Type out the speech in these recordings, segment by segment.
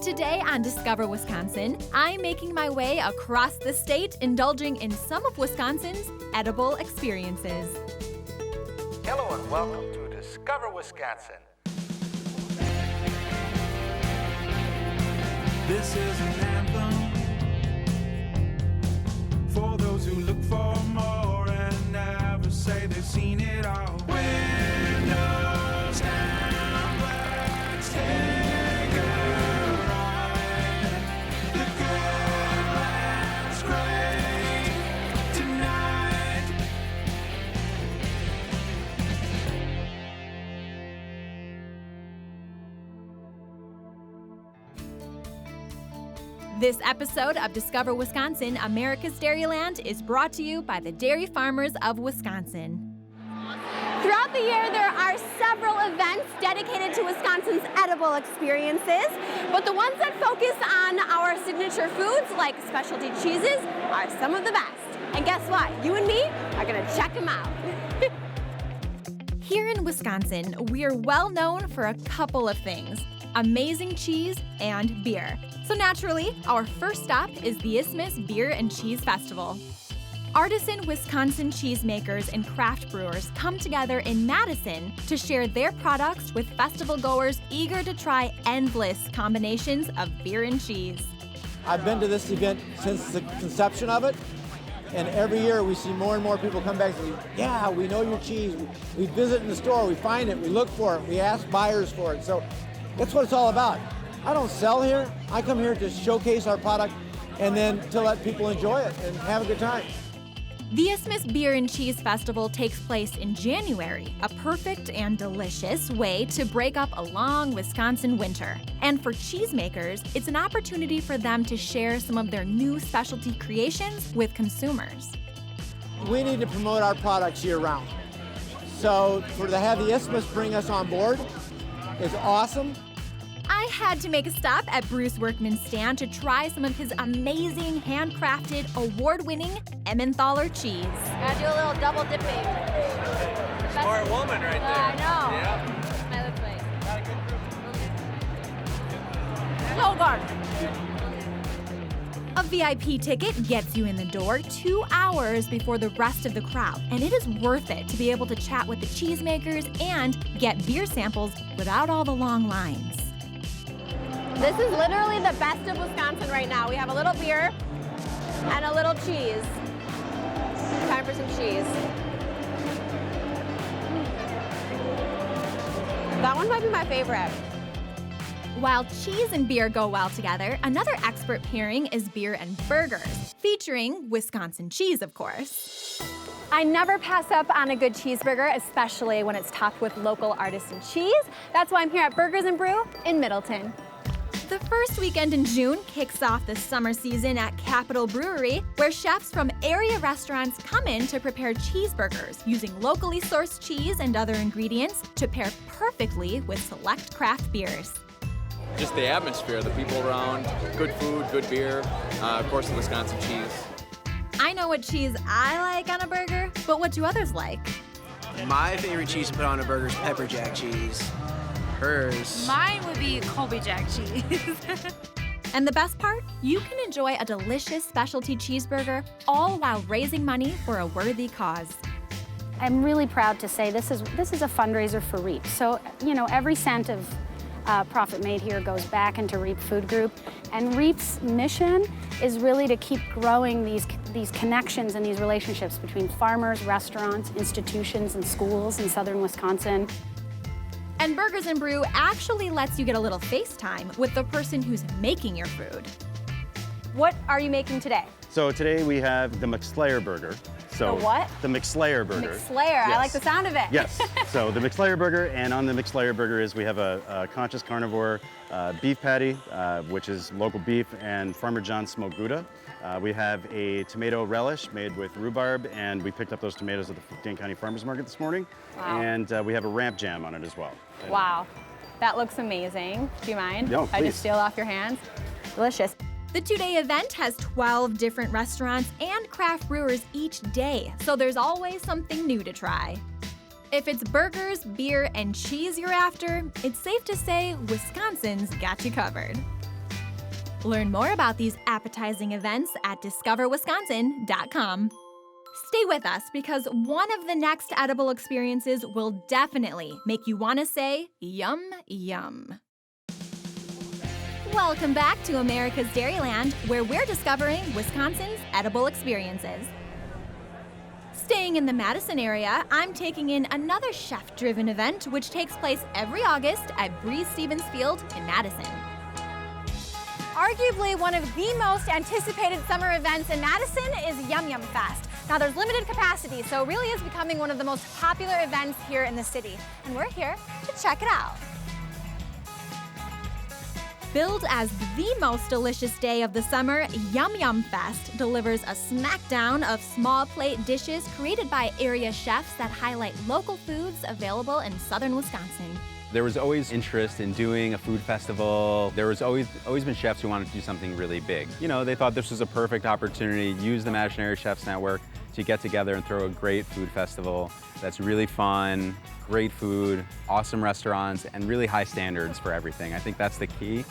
Today on Discover Wisconsin, I'm making my way across the state, indulging in some of Wisconsin's edible experiences. Hello and welcome to Discover Wisconsin. This is an anthem for those who look for more and never say they've seen it all. Windows down, let's take a ride. The good land's great tonight. This episode of Discover Wisconsin, America's Dairyland, is brought to you by the Dairy Farmers of Wisconsin. Throughout the year, there are several events dedicated to Wisconsin's edible experiences, but the ones that focus on our signature foods, like specialty cheeses, are some of the best. And guess what? You and me are gonna check them out. Here in Wisconsin, we are well known for a couple of things: amazing cheese and beer. So naturally, our first stop is the Isthmus Beer and Cheese Festival. Artisan Wisconsin cheesemakers and craft brewers come together in Madison to share their products with festival goers eager to try endless combinations of beer and cheese. I've been to this event since the conception of it, and every year we see more and more people come back and say, yeah, we know your cheese. We visit in the store, we find it, we look for it, we ask buyers for it. So that's what it's all about. I don't sell here. I come here to showcase our product and then to let people enjoy it and have a good time. The Isthmus Beer and Cheese Festival takes place in January, a perfect and delicious way to break up a long Wisconsin winter. And for cheesemakers, it's an opportunity for them to share some of their new specialty creations with consumers. We need to promote our products year-round. So to have the Isthmus bring us on board is awesome. I had to make a stop at Brew's Workman's stand to try some of his amazing, handcrafted, award-winning Emmenthaler cheese. Gotta do a little double dipping. Smart woman right there. I know. Yeah. My lips So good. A VIP ticket gets you in the door 2 hours before the rest of the crowd, and it is worth it to be able to chat with the cheesemakers and get beer samples without all the long lines. This is literally the best of Wisconsin right now. We have a little beer and a little cheese. Time for some cheese. That one might be my favorite. While cheese and beer go well together, another expert pairing is beer and burgers, featuring Wisconsin cheese, of course. I never pass up on a good cheeseburger, especially when it's topped with local artisan cheese. That's why I'm here at Burgers and Brew in Middleton. The first weekend in June kicks off the summer season at Capitol Brewery, where chefs from area restaurants come in to prepare cheeseburgers using locally sourced cheese and other ingredients to pair perfectly with select craft beers. Just the atmosphere, the people around, good food, good beer, of course the Wisconsin cheese. I know what cheese I like on a burger, but what do others like? My favorite cheese to put on a burger is pepper jack cheese. Hers. Mine would be Colby Jack cheese. And the best part? You can enjoy a delicious specialty cheeseburger, all while raising money for a worthy cause. I'm really proud to say this is a fundraiser for REAP. So, every cent of profit made here goes back into REAP Food Group. And REAP's mission is really to keep growing these connections and these relationships between farmers, restaurants, institutions, and schools in southern Wisconsin. And Burgers and Brew actually lets you get a little FaceTime with the person who's making your food. What are you making today? So today we have the McSlayer burger. So The what? The McSlayer burger. McSlayer, I Yes. like the sound of it. Yes, so the McSlayer burger, and on the McSlayer burger is we have a conscious carnivore beef patty, which is local beef and Farmer John's smoked Gouda. We have a tomato relish made with rhubarb, and we picked up those tomatoes at the Dane County Farmers Market this morning. Wow. And we have a ramp jam on it as well. Wow, that looks amazing. Do you mind? No, if I please. just steal off your hands? Delicious. The two-day event has 12 different restaurants and craft brewers each day, so there's always something new to try. If it's burgers, beer, and cheese you're after, it's safe to say Wisconsin's got you covered. Learn more about these appetizing events at discoverwisconsin.com. Stay with us because one of the next edible experiences will definitely make you want to say, yum, yum. Welcome back to America's Dairyland, where we're discovering Wisconsin's edible experiences. Staying in the Madison area, I'm taking in another chef-driven event which takes place every August at Brew Stevens Field in Madison. Arguably one of the most anticipated summer events in Madison is Yum Yum Fest. Now there's limited capacity, so it really is becoming one of the most popular events here in the city. And we're here to check it out. Billed as the most delicious day of the summer, Yum Yum Fest delivers a smackdown of small plate dishes created by area chefs that highlight local foods available in southern Wisconsin. There was always interest in doing a food festival. There was always been chefs who wanted to do something really big. You know, they thought this was a perfect opportunity, use the Madison Area Chefs Network to get together and throw a great food festival that's really fun, great food, awesome restaurants, and really high standards for everything. I think that's the key.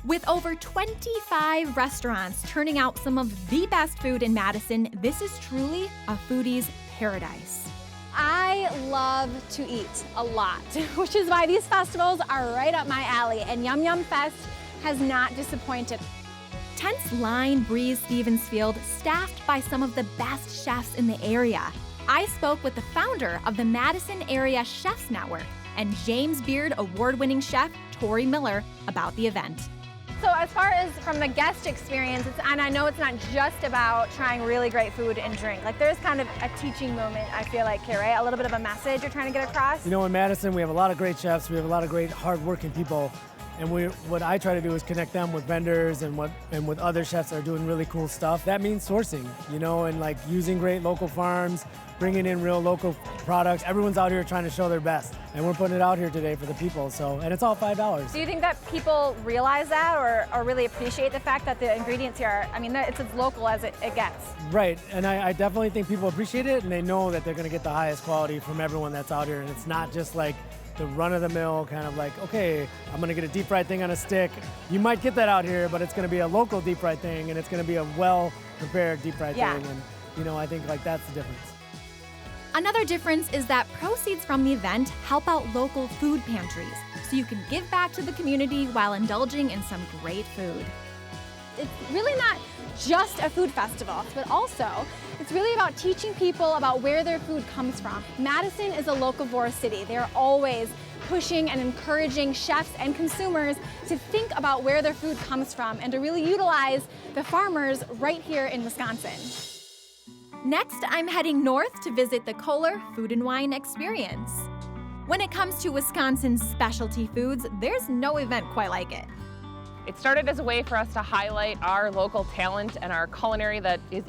With over 25 restaurants turning out some of the best food in Madison, this is truly a foodie's paradise. I love to eat a lot, which is why these festivals are right up my alley, and Yum Yum Fest has not disappointed. Tents line Brew Stevens Field, staffed by some of the best chefs in the area. I spoke with the founder of the Madison Area Chefs Network and James Beard Award-winning chef Tori Miller about the event. So as far as from the guest experience, and I know it's not just about trying really great food and drink. Like there's kind of a teaching moment, I feel like here, right? A little bit of a message you're trying to get across. You know, in Madison, we have a lot of great chefs. We have a lot of great, hardworking people. And what I try to do is connect them with vendors and with other chefs that are doing really cool stuff. That means sourcing, you know, and like using great local farms, bringing in real local products. Everyone's out here trying to show their best, and we're putting it out here today for the people. So, and it's all $5. Do you think that people realize that or really appreciate the fact that the ingredients here are, I mean, it's as local as it gets? Right, and I definitely think people appreciate it, and they know that they're gonna get the highest quality from everyone that's out here, and it's not just like the run-of-the-mill kind of like, okay, I'm gonna get a deep fried thing on a stick. You might get that out here, but it's gonna be a local deep fried thing, and it's gonna be a well-prepared deep fried thing, and you know, I think like that's the difference. Another difference is that proceeds from the event help out local food pantries, so you can give back to the community while indulging in some great food. It's really not just a food festival, but also it's really about teaching people about where their food comes from. Madison is a locavore city. They're always pushing and encouraging chefs and consumers to think about where their food comes from and to really utilize the farmers right here in Wisconsin. Next, I'm heading north to visit the Kohler Food Wine Experience. When it comes to Wisconsin's specialty foods, there's no event quite like it. It started as a way for us to highlight our local talent and our culinary that is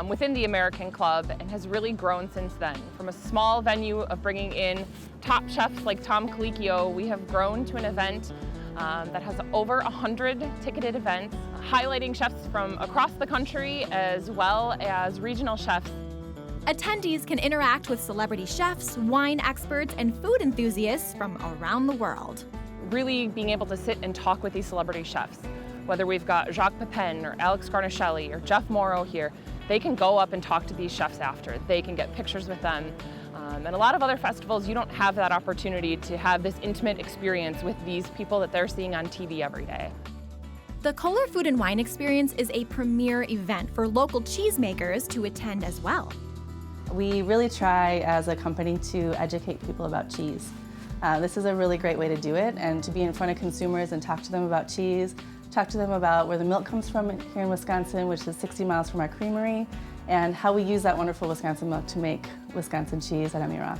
within the American Club and has really grown since then. From a small venue of bringing in top chefs like Tom Colicchio, we have grown to an event that has over 100 ticketed events, highlighting chefs from across the country as well as regional chefs. Attendees can interact with celebrity chefs, wine experts, and food enthusiasts from around the world. Really being able to sit and talk with these celebrity chefs, whether we've got Jacques Pepin or Alex Garnaschelli or Jeff Morrow here, they can go up and talk to these chefs after. They can get pictures with them. And a lot of other festivals, you don't have that opportunity to have this intimate experience with these people that they're seeing on TV every day. The Kohler Food Wine Experience is a premier event for local cheesemakers to attend as well. We really try as a company to educate people about cheese. This is a really great way to do it, and to be in front of consumers and talk to them about cheese, talk to them about where the milk comes from here in Wisconsin, which is 60 miles from our creamery, and how we use that wonderful Wisconsin milk to make Wisconsin cheese at Emmy Roth.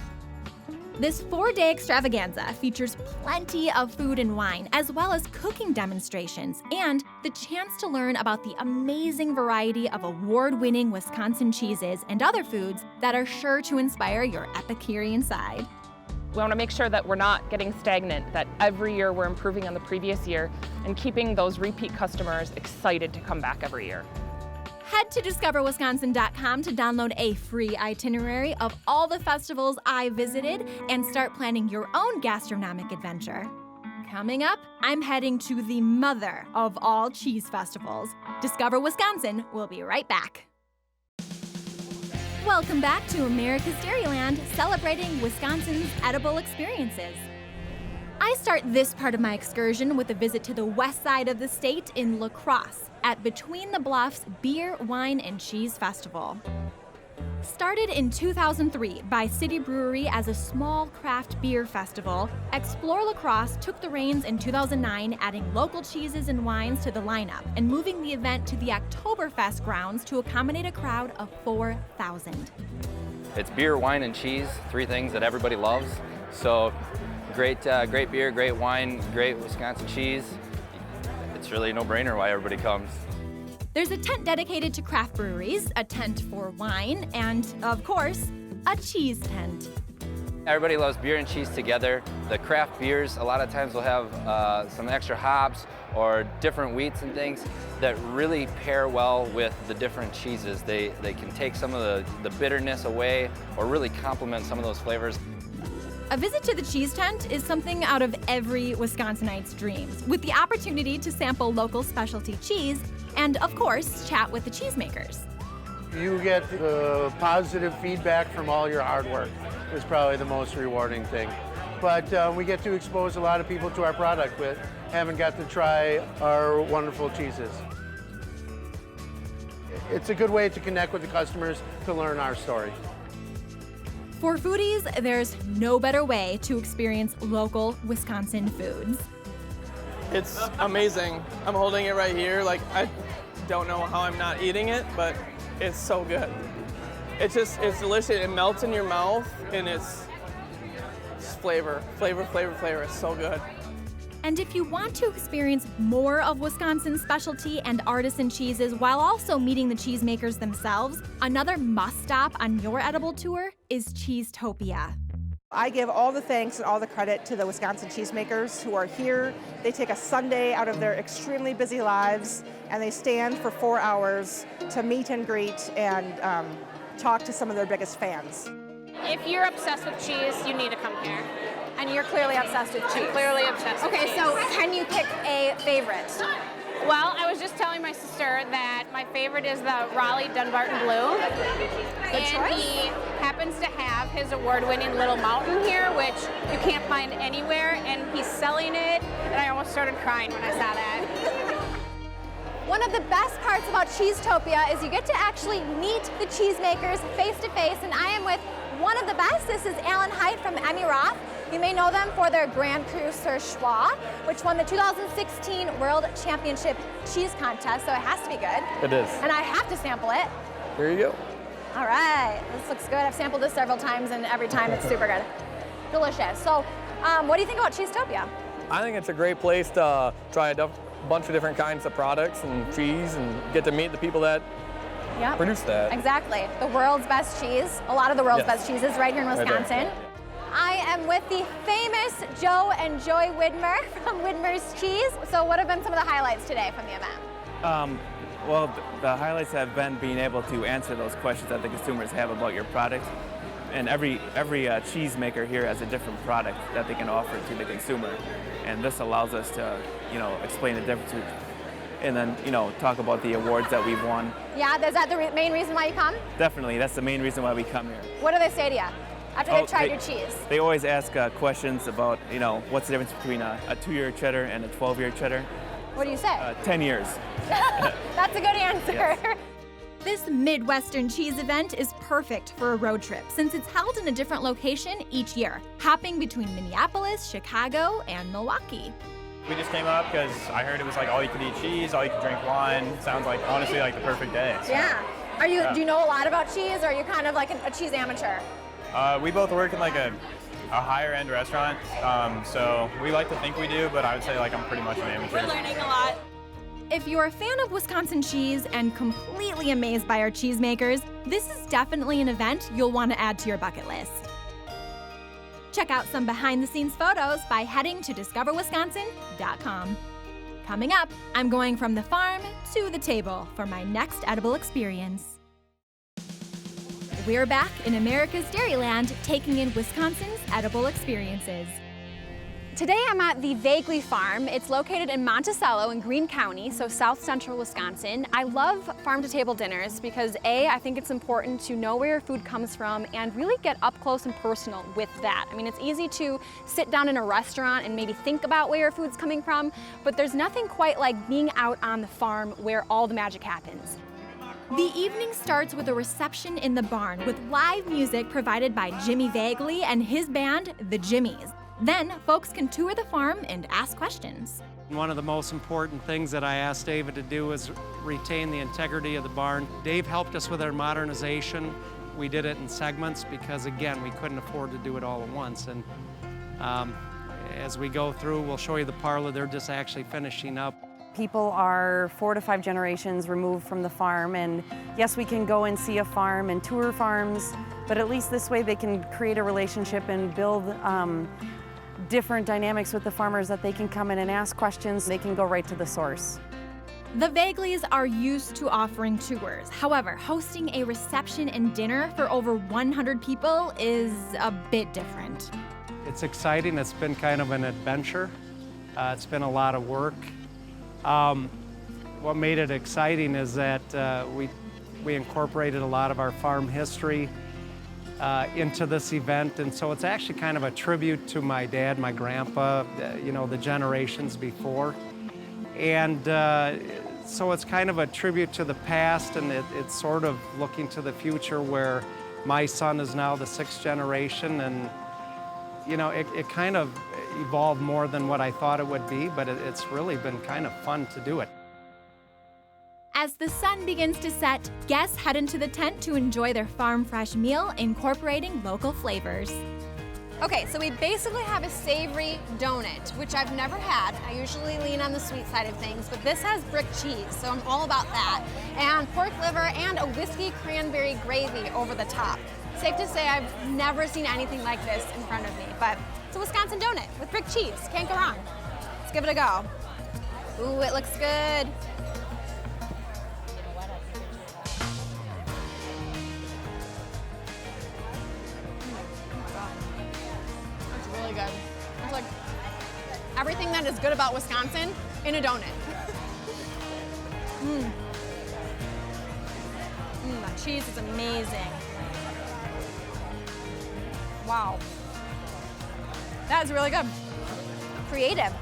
This 4-day extravaganza features plenty of food and wine, as well as cooking demonstrations, and the chance to learn about the amazing variety of award-winning Wisconsin cheeses and other foods that are sure to inspire your Epicurean side. We want to make sure that we're not getting stagnant, that every year we're improving on the previous year and keeping those repeat customers excited to come back every year. Head to discoverwisconsin.com to download a free itinerary of all the festivals I visited and start planning your own gastronomic adventure. Coming up, I'm heading to the mother of all cheese festivals. Discover Wisconsin. We'll be right back. Welcome back to America's Dairyland, celebrating Wisconsin's edible experiences. I start this part of my excursion with a visit to the west side of the state in La Crosse at Between the Bluffs Beer, Wine, and Cheese Festival. Started in 2003 by City Brewery as a small craft beer festival, Explore La Crosse took the reins in 2009, adding local cheeses and wines to the lineup and moving the event to the Oktoberfest grounds to accommodate a crowd of 4,000. It's beer, wine, and cheese, three things that everybody loves. So great beer, great wine, great Wisconsin cheese. It's really a no-brainer why everybody comes. There's a tent dedicated to craft breweries, a tent for wine, and, of course, a cheese tent. Everybody loves beer and cheese together. The craft beers, a lot of times will have some extra hops or different wheats and things that really pair well with the different cheeses. They can take some of the bitterness away or really complement some of those flavors. A visit to the cheese tent is something out of every Wisconsinite's dreams, with the opportunity to sample local specialty cheese and, of course, chat with the cheesemakers. You get positive feedback from all your hard work is probably the most rewarding thing. But we get to expose a lot of people to our product with haven't got to try our wonderful cheeses. It's a good way to connect with the customers, to learn our story. For foodies, there's no better way to experience local Wisconsin foods. It's amazing. I'm holding it right here. Like, I don't know how I'm not eating it, but it's so good. It's delicious. It melts in your mouth, and it's flavor. It's so good. And if you want to experience more of Wisconsin's specialty and artisan cheeses while also meeting the cheesemakers themselves, another must-stop on your edible tour is Cheesetopia. I give all the thanks and all the credit to the Wisconsin cheesemakers who are here. They take a Sunday out of their extremely busy lives and they stand for 4 hours to meet and greet and talk to some of their biggest fans. If you're obsessed with cheese, you need to come here. And you're clearly obsessed with cheese. I'm clearly obsessed with cheese. Okay, so can you pick a favorite? Well, I was just telling my sister that my favorite is the Raleigh Dunbarton Blue. Good choice. He happens to have his award-winning Little Mountain here, which you can't find anywhere, and he's selling it, and I almost started crying when I saw that. One of the best parts about Cheesetopia is you get to actually meet the cheesemakers face to face, and I am with one of the best. This is Alan Haidt from Emmy Roth. You may know them for their Grand Cru Sur Choix, which won the 2016 World Championship Cheese Contest, so it has to be good. It is. And I have to sample it. Here you go. All right, this looks good. I've sampled this several times, and every time it's super good. Delicious. So, what do you think about Cheesetopia? I think it's a great place to try a bunch of different kinds of products and cheese and get to meet the people that produce that. Exactly. The world's best cheese. A lot of the world's best cheeses right here in Wisconsin. Right. I am with the famous Joe and Joy Widmer from Widmer's Cheese. So what have been some of the highlights today from the event? Well, the highlights have been being able to answer those questions that the consumers have about your product. And every cheesemaker here has a different product that they can offer to the consumer. And this allows us to, explain the difference and then, talk about the awards that we've won. Yeah, is that the main reason why you come? Definitely, that's the main reason why we come here. What do they say to you after they've tried your cheese? They always ask questions about, what's the difference between a 2-year cheddar and a 12-year cheddar. What do you say? 10 years. That's a good answer. Yes. This Midwestern cheese event is perfect for a road trip since it's held in a different location each year, hopping between Minneapolis, Chicago, and Milwaukee. We just came up because I heard it was like all you could eat cheese, all you could drink wine. Sounds like honestly like the perfect day. So. Yeah. Do you know a lot about cheese, or are you kind of like a cheese amateur? We both work in like a higher end restaurant, so we like to think we do, but I would say like I'm pretty much an amateur. We're learning a lot. If you're a fan of Wisconsin cheese and completely amazed by our cheesemakers, this is definitely an event you'll want to add to your bucket list. Check out some behind-the-scenes photos by heading to discoverwisconsin.com. Coming up, I'm going from the farm to the table for my next edible experience. We're back in America's Dairyland, taking in Wisconsin's edible experiences. Today I'm at the Vaguely Farm. It's located in Monticello in Greene County, so south central Wisconsin. I love farm-to-table dinners because I think it's important to know where your food comes from and really get up close and personal with that. I mean, it's easy to sit down in a restaurant and maybe think about where your food's coming from, but there's nothing quite like being out on the farm where all the magic happens. The evening starts with a reception in the barn with live music provided by Jimmy Vaguely and his band, the Jimmies. Then, folks can tour the farm and ask questions. One of the most important things that I asked David to do is retain the integrity of the barn. Dave helped us with our modernization. We did it in segments because, again, we couldn't afford to do it all at once. And as we go through, we'll show you the parlor. They're just actually finishing up. People are 4 to 5 generations removed from the farm, and yes, we can go and see a farm and tour farms, but at least this way they can create a relationship and build different dynamics with the farmers that they can come in and ask questions. They can go right to the source. The Vagleys are used to offering tours. However, hosting a reception and dinner for over 100 people is a bit different. It's exciting. It's been kind of an adventure. It's been a lot of work. What made it exciting is that we incorporated a lot of our farm history into this event, and so it's actually kind of a tribute to my dad, my grandpa, you know, the generations before. And so it's kind of a tribute to the past, and it's sort of looking to the future where my son is now the 6th generation, and you know, it kind of evolved more than what I thought it would be, but it's really been kind of fun to do it. As the sun begins to set, guests head into the tent to enjoy their farm fresh meal, incorporating local flavors. Okay, so we basically have a savory donut, which I've never had. I usually lean on the sweet side of things, but this has brick cheese, so I'm all about that. And pork liver and a whiskey cranberry gravy over the top. Safe to say I've never seen anything like this in front of me, but it's a Wisconsin donut with brick cheese. Can't go wrong. Let's give it a go. Ooh, it looks good. Really good. It's like everything that is good about Wisconsin in a donut. That cheese is amazing. Wow. That is really good. Creative.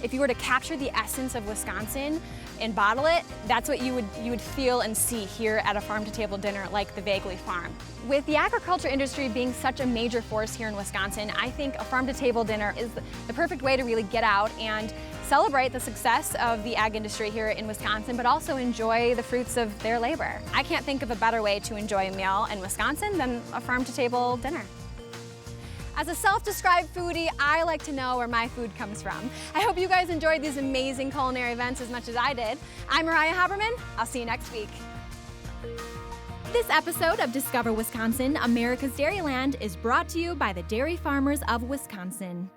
If you were to capture the essence of Wisconsin and bottle it, that's what you would feel and see here at a farm-to-table dinner like the Vaguely Farm. With the agriculture industry being such a major force here in Wisconsin, I think a farm-to-table dinner is the perfect way to really get out and celebrate the success of the ag industry here in Wisconsin, but also enjoy the fruits of their labor. I can't think of a better way to enjoy a meal in Wisconsin than a farm-to-table dinner. As a self-described foodie, I like to know where my food comes from. I hope you guys enjoyed these amazing culinary events as much as I did. I'm Mariah Haberman. I'll see you next week. This episode of Discover Wisconsin, America's Dairyland is brought to you by the Dairy Farmers of Wisconsin.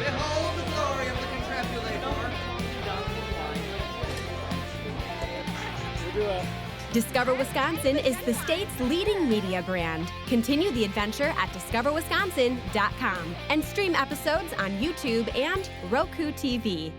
Behold the glory of the congratulator. Discover Wisconsin is the state's leading media brand. Continue the adventure at discoverwisconsin.com and stream episodes on YouTube and Roku TV.